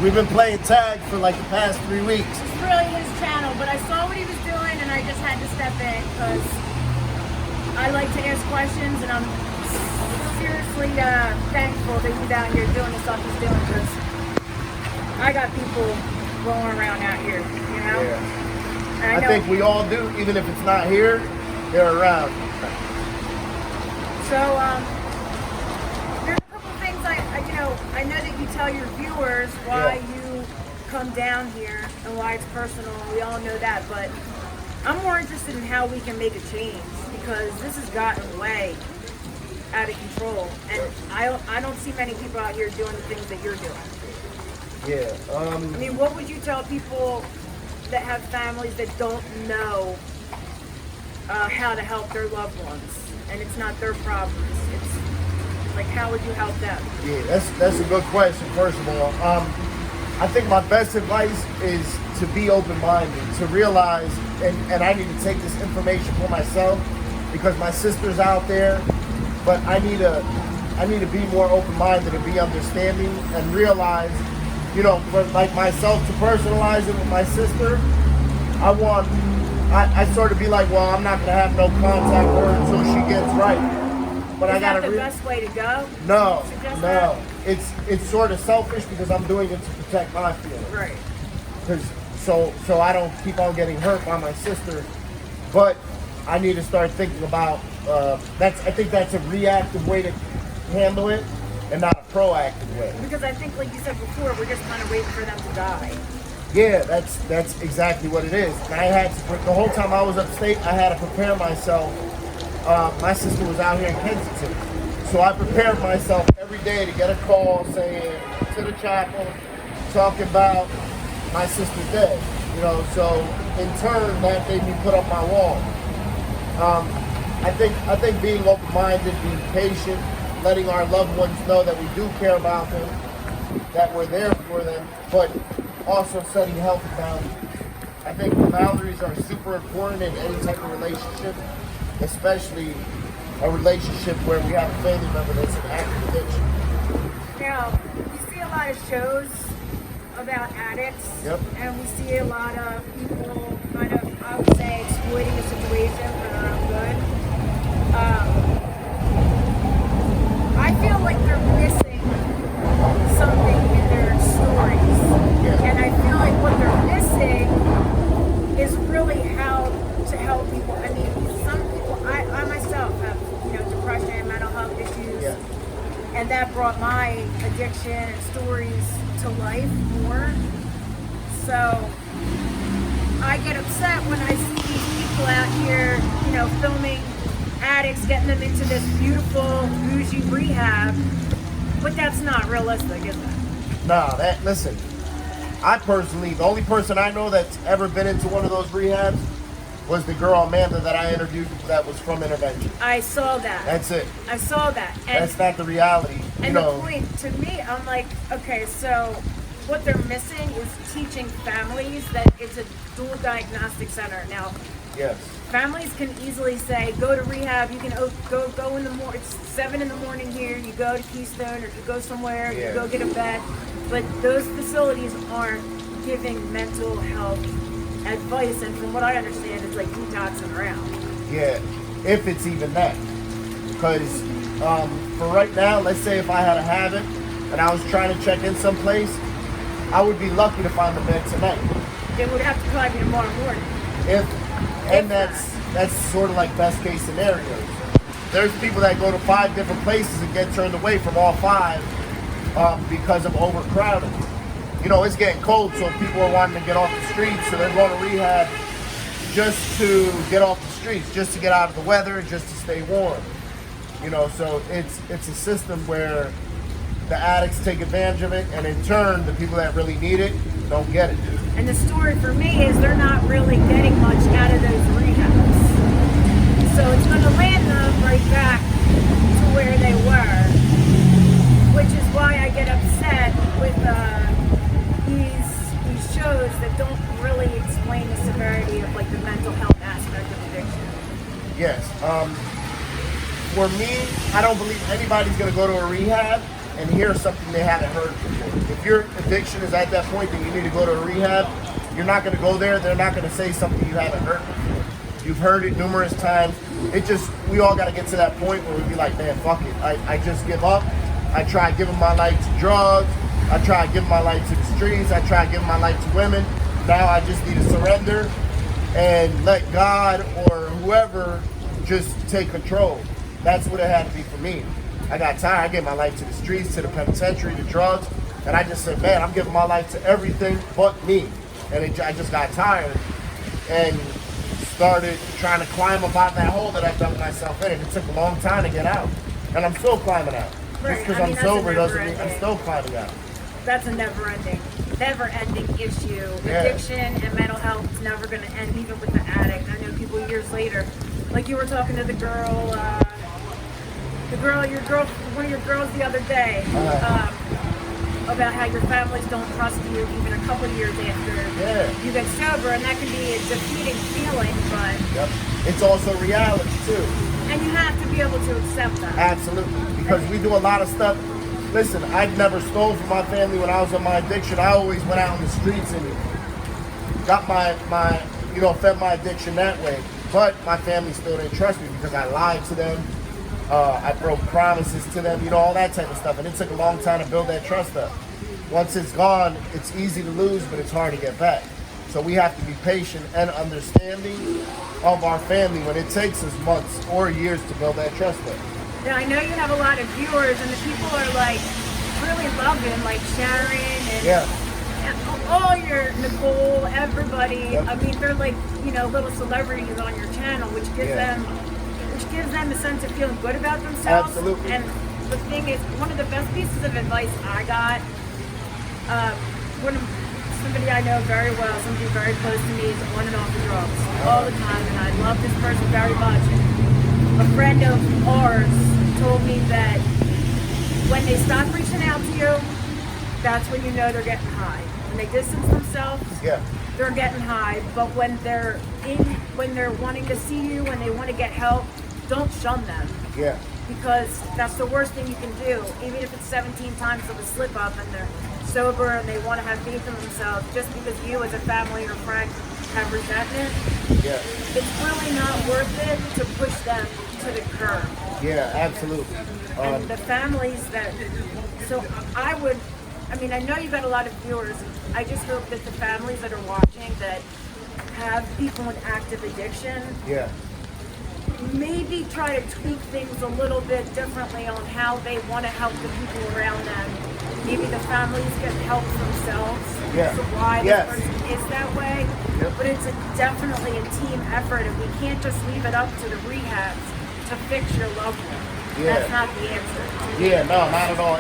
We've been playing tag for like the past 3 weeks. It's really his channel, but I saw what he was doing and I just had to step in because I like to ask questions, and I'm seriously thankful that he's out here doing the stuff he's doing, because I got people rolling around out here, you know? Yeah. I think we all do, even if it's not here, they're around. So, there's a couple things I know that you tell your viewers why you come down here and why it's personal, and we all know that, but I'm more interested in how we can make a change, because this has gotten way out of control, and I don't see many people out here doing the things that you're doing. Yeah. I mean, what would you tell people that have families that don't know how to help their loved ones, and it's not their problems? It's like, how would you help them? Yeah, that's a good question. First of all, I think my best advice is to be open-minded, to realize, and I need to take this information for myself, because my sister's out there, but I need to be more open-minded and be understanding and realize, you know, for like myself to personalize it with my sister, I sort of be like, well, I'm not gonna have no contact with her until she gets right. But Is that the best way to go? No. It's sort of selfish, because I'm doing it to protect my feelings. Right. Because so I don't keep on getting hurt by my sister. But I need to start thinking about I think that's a reactive way to handle it, and not a proactive way. Because I think, like you said before, we're just kind of waiting for them to die. Yeah, that's exactly what it is. And I had to, the whole time I was upstate, I had to prepare myself. My sister was out here in Kensington, so I prepared myself every day to get a call saying to the chapel, talking about my sister's dead. You know, so in turn that made me put up my wall. I think being open-minded, being patient, letting our loved ones know that we do care about them, that we're there for them, but also setting healthy boundaries. I think boundaries are super important in any type of relationship, especially a relationship where we have a family member that's in active addiction. Now, we see a lot of shows about addicts, and we see a lot of people kind of, I would say, exploiting the situation for their own good. I feel like they're missing something in their stories, and I feel like what they're missing is really how to help people. I mean, some people, I myself have, depression, mental health issues, and that brought my addiction and stories to life more. So I get upset when I see these people out here, filming addicts, getting them into this beautiful, bougie rehab, but that's not realistic, is it? No, listen, I personally, the only person I know that's ever been into one of those rehabs was the girl Amanda that I interviewed that was from intervention. I saw that. That's it. I saw that. And that's not the reality. And the point to me, I'm like, okay, so what they're missing is teaching families that it's a dual diagnostic center. Now, yes, families can easily say, go to rehab, you can go in the morning, it's 7 in the morning here, you go to Keystone, or you go somewhere, you go get a bed. But those facilities aren't giving mental health advice, and from what I understand, it's like detoxing around. Yeah, if it's even that. Because for right now, let's say if I had a habit and I was trying to check in someplace, I would be lucky to find the bed tonight. It would have to call me tomorrow morning. That's sort of like best case scenarios. There's people that go to 5 different places and get turned away from all 5 because of overcrowding. It's getting cold, so people are wanting to get off the streets, so they're going to rehab just to get off the streets, just to get out of the weather, just to stay warm. So it's a system where the addicts take advantage of it, and in turn, the people that really need it don't get it. And the story for me is they're not really getting much out of those rehabs. So it's going to land them right back to where they were, which is why I get upset with these shows that don't really explain the severity of like the mental health aspect of addiction. Yes. For me, I don't believe anybody's going to go to a rehab and hear something they haven't heard before. If your addiction is at that point that you need to go to a rehab, you're not going to go there. They're not going to say something you haven't heard before. You've heard it numerous times. We all got to get to that point where we be like, man, fuck it. I just give up. I try giving my life to drugs. I try giving my life to the streets. I try giving my life to women. Now I just need to surrender and let God or whoever just take control. That's what it had to be for me. I got tired. I gave my life to the streets, to the penitentiary, to drugs. And I just said, man, I'm giving my life to everything but me. And I just got tired and started trying to climb up out that hole that I dumped myself in. And it took a long time to get out. And I'm still climbing out. Right. Just because I'm sober doesn't mean I'm still climbing out. That's a never-ending issue. Yeah. Addiction and mental health is never going to end, even with the addict. I know people years later, like you were talking to one of your girls the other day, about how your families don't trust you even a couple of years after you get sober, and that can be a defeating feeling, but it's also reality too. And you have to be able to accept that. Absolutely, because we do a lot of stuff. Listen, I've never stole from my family when I was in my addiction. I always went out in the streets and got fed my addiction that way. But my family still didn't trust me because I lied to them. I broke promises to them, all that type of stuff. And it took a long time to build that trust up. Once it's gone, it's easy to lose, but it's hard to get back. So we have to be patient and understanding of our family when it takes us months or years to build that trust up. Now, I know you have a lot of viewers, and the people are like really loving, like Sharon and all your Nicole, everybody. I mean, they're like little celebrities on your channel, which gives them a sense of feeling good about themselves. Absolutely. And the thing is, one of the best pieces of advice I got, somebody I know very well, somebody very close to me, is on and off the drugs all the time, and I love this person very much. And a friend of ours told me that when they stop reaching out to you, that's when you know they're getting high. When they distance themselves, they're getting high. But when they're wanting to see you, when they want to get help, don't shun them. Yeah. Because that's the worst thing you can do. Even if it's 17 times of a slip up and they're sober and they want to have faith in themselves, just because you as a family or friend have resentment, it's really not worth it to push them to the curb. Yeah, absolutely. And the families I know you've got a lot of viewers. I just hope that the families that are watching that have people with active addiction, maybe try to tweak things a little bit differently on how they want to help the people around them. Maybe the families get help themselves. So why this person is that way. But it's definitely a team effort, and we can't just leave it up to the rehabs to fix your loved one. That's not the answer. Yeah, no, not at all.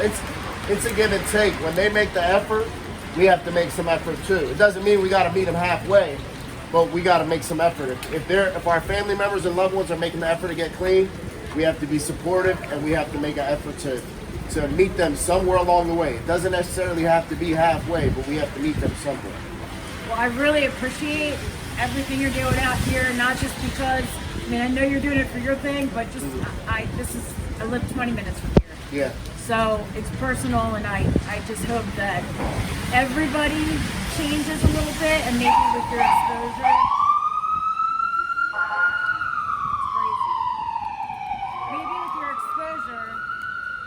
It's a give and take. When they make the effort, we have to make some effort too. It doesn't mean we got to meet them halfway, but we got to make some effort. If our family members and loved ones are making the effort to get clean, we have to be supportive, and we have to make an effort to meet them somewhere along the way. It doesn't necessarily have to be halfway, but we have to meet them somewhere. Well, I really appreciate everything you're doing out here, not just because, I know you're doing it for your thing, but just, I live 20 minutes from here. Yeah. So it's personal, and I just hope that everybody changes a little bit, and maybe with your exposure,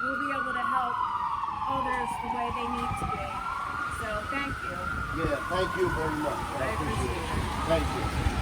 we'll be able to help others the way they need to be. So thank you. Yeah, thank you very much. I appreciate it. Thank you.